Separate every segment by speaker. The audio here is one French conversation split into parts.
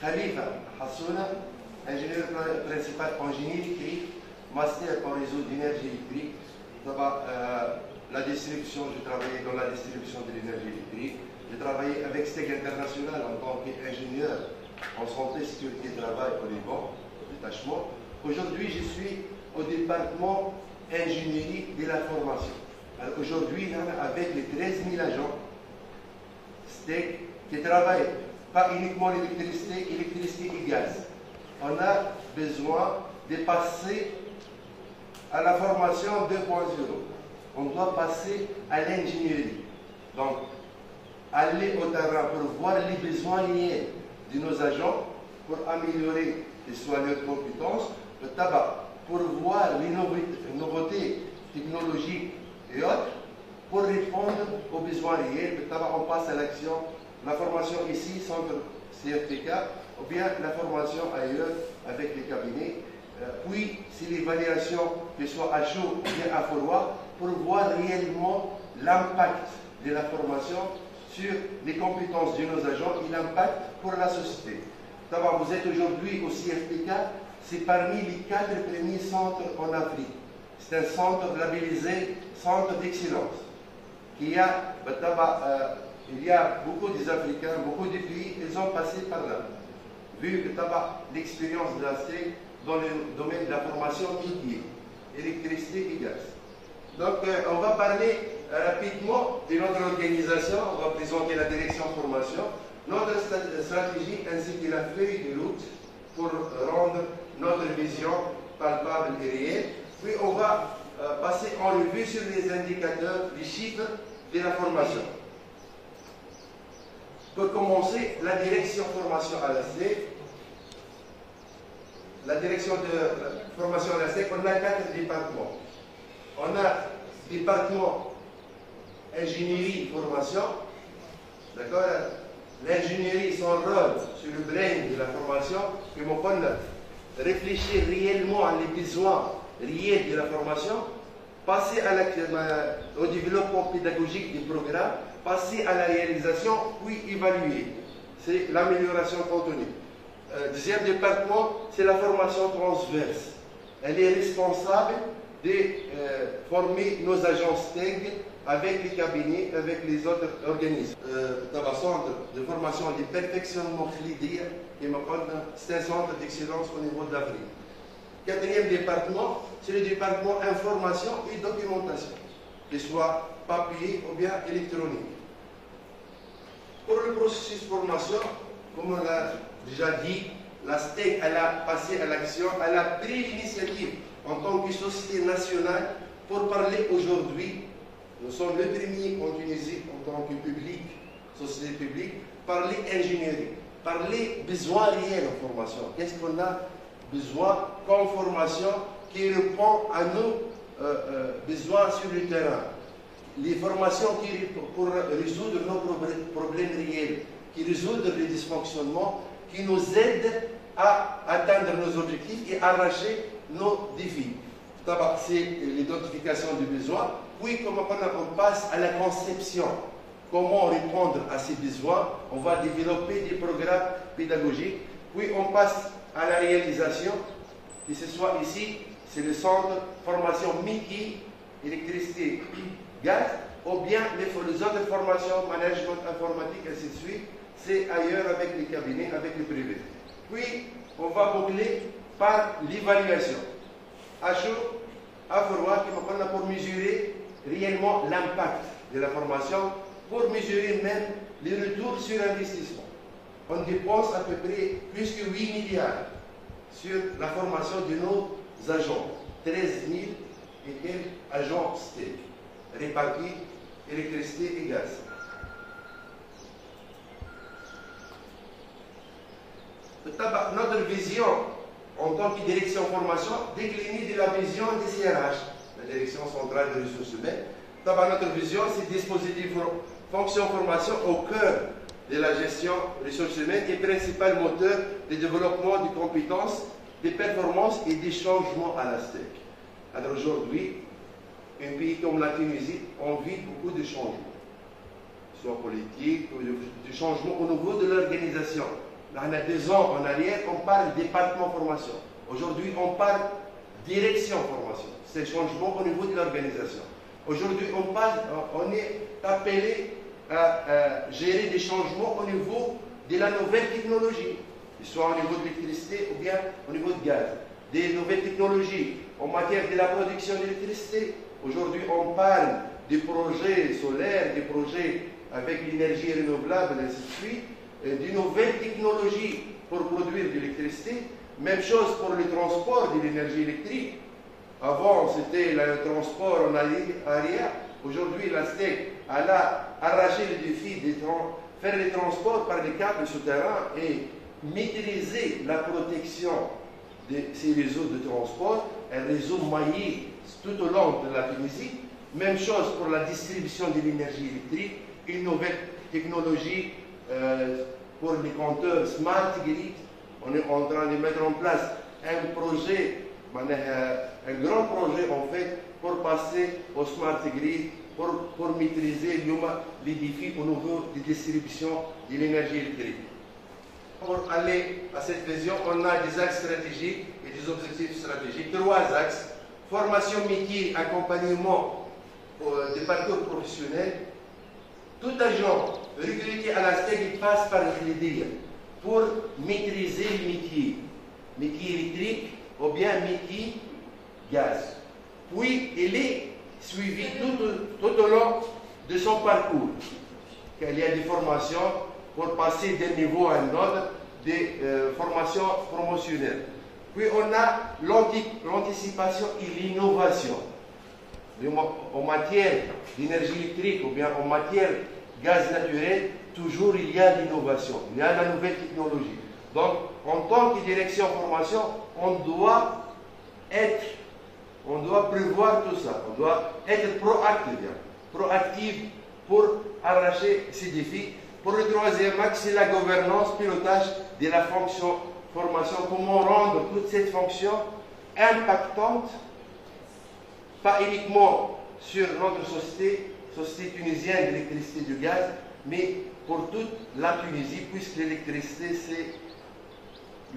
Speaker 1: Khalifa Hassouna, ingénieur principal en génie électrique, master en réseau d'énergie électrique. La distribution, j'ai travaillé dans la distribution de l'énergie électrique. J'ai travaillé avec STEC International en tant qu'ingénieur en santé, sécurité et travail au Liban, détachement. Aujourd'hui, je suis au département ingénierie de la formation. Aujourd'hui, avec les 13 000 agents STEC qui travaillent pas uniquement l'électricité, électricité et gaz. On a besoin de passer à la formation 2.0. On doit passer à l'ingénierie. Donc, aller au terrain pour voir les besoins réels de nos agents, pour améliorer soit leurs compétences, le tabac, pour voir les nouveautés technologiques et autres, pour répondre aux besoins réels. Le tabac, on passe à l'action. La formation ici, centre CFTK, ou bien la formation ailleurs avec les cabinets. Puis, c'est l'évaluation, que ce soit à chaud ou bien à froid, pour voir réellement l'impact de la formation sur les compétences de nos agents et l'impact pour la société. D'abord, vous êtes aujourd'hui au CFTK, c'est parmi les 4 premiers centres en Afrique. C'est un centre labellisé Centre d'Excellence. Il y a beaucoup des Africains, beaucoup de pays, ils ont passé par là. Vu l'expérience de la STEC dans le domaine de la formation métier, électricité et gaz. Donc, on va parler rapidement de notre organisation. On va présenter la direction formation, notre stratégie ainsi que la feuille de route pour rendre notre vision palpable et réelle. Puis, on va passer en revue sur les indicateurs, les chiffres de la formation. Pour commencer, la direction formation à la STEC. La direction de formation à la STEC, on a 4 départements. On a département ingénierie formation, d'accord. L'ingénierie, son rôle sur le brain de la formation, que nous pouvons réfléchir réellement à les besoins réels de la formation, passer au développement pédagogique des programmes, passer à la réalisation, puis évaluer. C'est l'amélioration continue. Deuxième département, c'est la formation transverse. Elle est responsable de former nos agents STEG avec les cabinets, avec les autres organismes. Centre de formation et de perfectionnement FLIDIR, c'est un centre d'excellence au niveau de l'Afrique. Quatrième département, c'est le département information et documentation, qu'il soit papier ou bien électronique. Pour le processus de formation, comme on l'a déjà dit, la STEC, elle a passé à l'action, elle a pris l'initiative en tant que société nationale pour parler aujourd'hui. Nous sommes le premier en Tunisie en tant que public, société publique, parler ingénierie, parler besoins réels en formation. Qu'est-ce qu'on a besoin comme formation qui répond à nos besoins sur le terrain? Les formations pour résoudre nos problèmes réels, qui résoudent les dysfonctionnements, qui nous aident à atteindre nos objectifs et arracher nos défis. D'abord, c'est l'identification des besoins, puis comment on passe à la conception. Comment répondre à ces besoins? On va développer des programmes pédagogiques, puis on passe à la réalisation, que ce soit ici, c'est le centre formation métier, électricité, gaz, ou bien les autres formations, management informatique, ainsi de suite, c'est ailleurs avec les cabinets, avec les privés. Puis, on va boucler par l'évaluation. À chaud, à froid, pour mesurer réellement l'impact de la formation, pour mesurer même les retours sur investissement. On dépense à peu près plus que 8 milliards sur la formation de nos agents. 13 000 et quelques agents STEC, répartis électricité et gaz. Notre vision en tant que direction formation déclinée de la vision des CRH, la direction centrale des ressources humaines. Notre vision, c'est dispositif fonction formation au cœur de la gestion des ressources humaines et principal moteur de développement des compétences, des performances et des changements à la STEC. Alors aujourd'hui, un pays comme la Tunisie, on vit beaucoup de changements, soit politiques ou de changements au niveau de l'organisation. on a 2 ans en arrière, on parle département formation. Aujourd'hui, on parle direction formation. C'est le changement au niveau de l'organisation. Aujourd'hui, on est appelé à gérer des changements au niveau de la nouvelle technologie, soit au niveau de l'électricité ou bien au niveau de gaz. Des nouvelles technologies en matière de la production d'électricité. Aujourd'hui, on parle des projets solaires, des projets avec l'énergie renouvelable, et ainsi de suite, des nouvelles technologies pour produire de l'électricité. Même chose pour le transport de l'énergie électrique. Avant, c'était le transport en arrière. Aujourd'hui, la STEC a arraché le défi de faire les transports par les câbles souterrains et maîtriser la protection de ces réseaux de transport, un réseau maillé tout au long de la Tunisie. Même chose pour la distribution de l'énergie électrique, une nouvelle technologie pour les compteurs Smart Grid. On est en train de mettre en place un projet, un grand projet en fait, pour passer au Smart Grid, pour maîtriser les défis au niveau de distribution de l'énergie électrique. Pour aller à cette vision, on a des axes stratégiques et des objectifs stratégiques. 3 axes: formation métier, accompagnement des parcours professionnels. Tout agent recruté à la STEC, il passe par le DIR pour maîtriser le métier électrique ou bien métier gaz. Puis, il est suivi tout au long de son parcours. Il y a des formations pour passer d'un niveau à un autre, des formations promotionnelles. Puis on a l'anticipation et l'innovation. En matière d'énergie électrique ou bien en matière gaz naturel, toujours il y a l'innovation, il y a la nouvelle technologie. Donc, en tant que direction formation, on doit prévoir tout ça, on doit être proactif pour arracher ces défis. Pour le 3e axe, c'est la gouvernance, pilotage de la fonction formation. Comment rendre toute cette fonction impactante, pas uniquement sur notre société tunisienne d'électricité et du gaz, mais pour toute la Tunisie, puisque l'électricité, c'est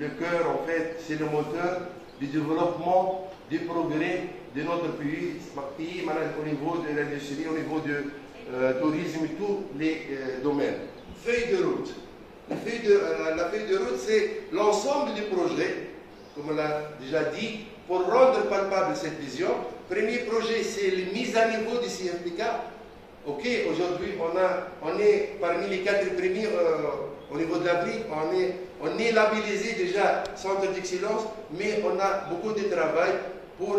Speaker 1: le cœur, en fait, c'est le moteur du développement, du progrès de notre pays, au niveau de l'industrie, au niveau du tourisme et tous les domaines. Feuille de route. La feuille de route, c'est l'ensemble du projet, comme on l'a déjà dit, pour rendre palpable cette vision. Premier projet, c'est la mise à niveau du CFPK. Ok, aujourd'hui, on est parmi les 4 premiers au niveau de l'Afrique. On est labellisé déjà centre d'excellence, mais on a beaucoup de travail pour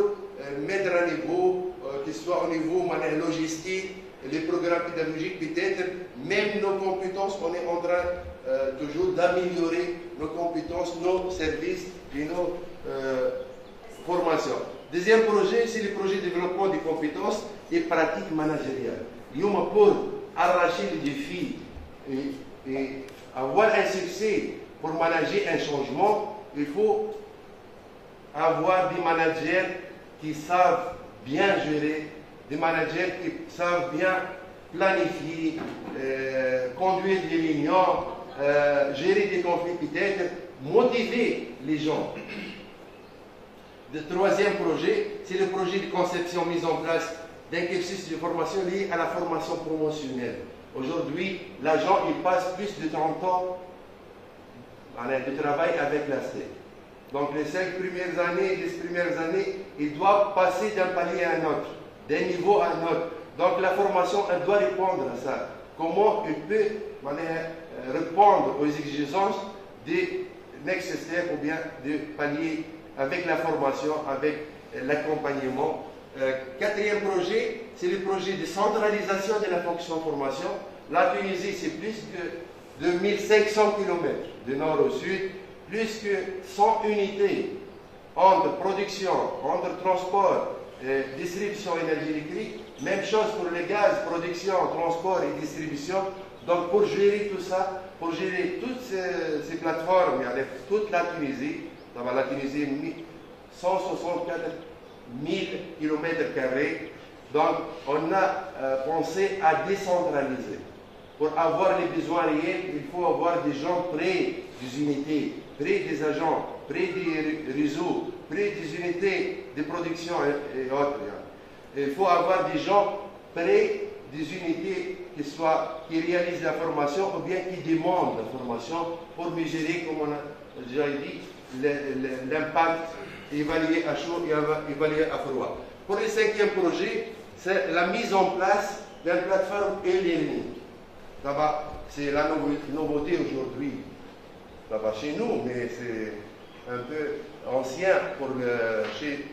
Speaker 1: mettre à niveau, que ce soit au niveau logistique, les programmes pédagogiques peut-être, même nos compétences, on est en train toujours d'améliorer nos compétences, nos services et nos formations. Deuxième projet, c'est le projet de développement des compétences et pratiques managériales. Pour arracher les défis et avoir un succès pour manager un changement, il faut avoir des managers qui savent bien gérer, des managers qui savent bien planifier, conduire des réunions, gérer des conflits peut-être, motiver les gens. Le 3e projet, c'est le projet de conception mise en place d'un cursus de formation lié à la formation promotionnelle. Aujourd'hui, l'agent, il passe plus de 30 ans de travail avec la STEC. Donc les 10 premières années, il doit passer d'un palier à un autre, d'un niveau à un autre. Donc la formation, elle doit répondre à ça. Comment il peut répondre aux exigences des next step ou bien de palier avec la formation, avec l'accompagnement. 4e projet, c'est le projet de centralisation de la fonction formation. La Tunisie, c'est plus que 2500 km du nord au sud, plus que 100 unités entre production, entre transport, distribution énergie électrique. Même chose pour les gaz, production, transport et distribution. Donc pour gérer tout ça, pour gérer toutes ces plateformes, avec toute la Tunisie, dans la Tunisie, 164 000 km². Donc on a pensé à décentraliser. Pour avoir les besoins réels, il faut avoir des gens prêts des unités, près des agents, près des réseaux, près des unités de production et autres. Il faut avoir des gens près des unités qui réalisent la formation ou bien qui demandent la formation pour mesurer, comme on a déjà dit, l'impact, évaluer à chaud et évaluer à froid. Pour le 5e projet, c'est la mise en place d'une plateforme e-learning. C'est la nouveauté aujourd'hui chez nous, mais c'est un peu ancien chez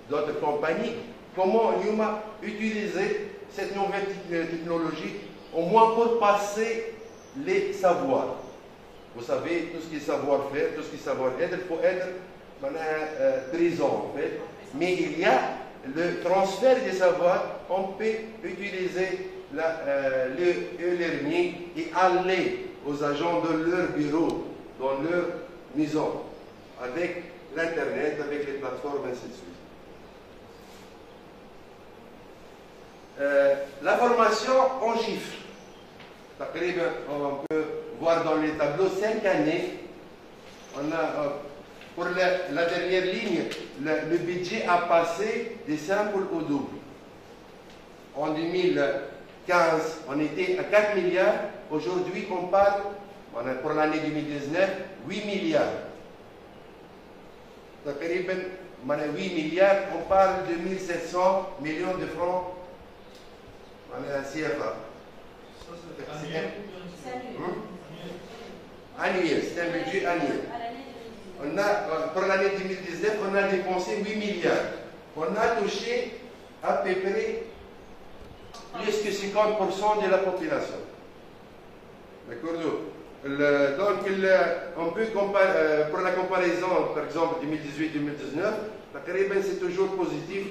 Speaker 1: d'autres compagnies. Comment Yuma utiliser cette nouvelle technologie, au moins pour passer les savoirs. Vous savez, tout ce qui est savoir-faire, tout ce qui est savoir-être, il faut être présent en fait. Mais il y a le transfert des savoirs, on peut utiliser le e-learning et aller aux agents de leur bureau, dans leur maison, avec l'Internet, avec les plateformes, ainsi de suite. La formation en chiffres. On peut voir dans les tableaux 5 années. On a, pour la dernière ligne, le budget a passé des simples au double. En 2015, on était à 4 milliards. Aujourd'hui, on parle, pour l'année 2019, 8 milliards. 8 milliards, on parle de 1700 millions de francs. On est à CFA. Annuel, c'est un budget annuel. Pour l'année 2019, on a dépensé 8 milliards. On a touché à peu près plus que 50% de la population. D'accord? Donc, on peut comparer, pour la comparaison, par exemple, 2018-2019, c'est toujours positif.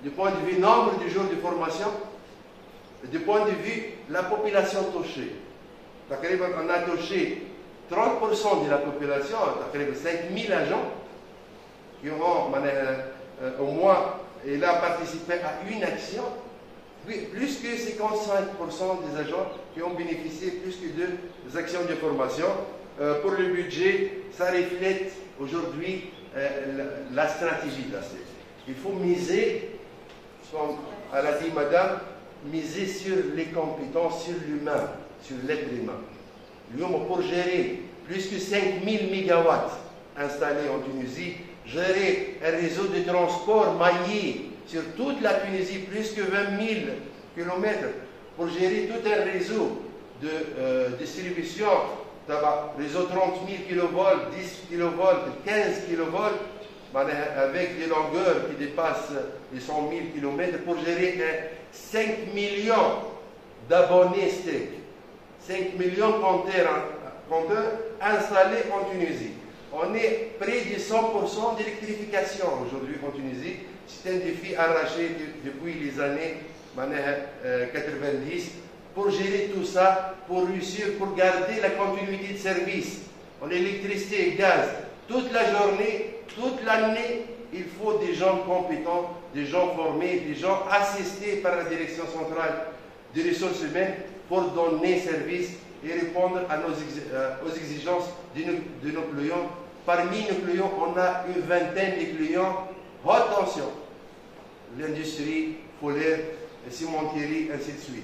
Speaker 1: Du point de vue nombre de jours de formation, du point de vue la population touchée. On a touché 30% de la population, 5000 agents qui ont au moins participé à une action, plus que 55% des agents qui ont bénéficié plus que deux actions de formation. Pour le budget, ça reflète aujourd'hui la stratégie de la CEF. Il faut miser, comme elle a dit madame, miser sur les compétences, sur l'humain, sur l'être humain. Pour gérer plus que 5000 mégawatts installés en Tunisie, gérer un réseau de transport maillé sur toute la Tunisie, plus que 20 000 km, pour gérer tout un réseau de distribution, réseau 30 000 kV, 10 kV, 15 kV, avec des longueurs qui dépassent les 100 000 km, pour gérer 5 millions d'abonnés STEC, 5 millions de compteurs installés en Tunisie. On est près de 100% d'électrification aujourd'hui en Tunisie. C'est un défi arraché depuis les années 90 pour gérer tout ça, pour réussir, pour garder la continuité de service en électricité et gaz. Toute la journée, toute l'année, il faut des gens compétents, des gens formés, des gens assistés par la direction centrale des ressources humaines pour donner service et répondre aux exigences de nos clients. Parmi nos clients, on a une vingtaine de clients haute tension. L'industrie, Folaire, cimenterie, ainsi de suite.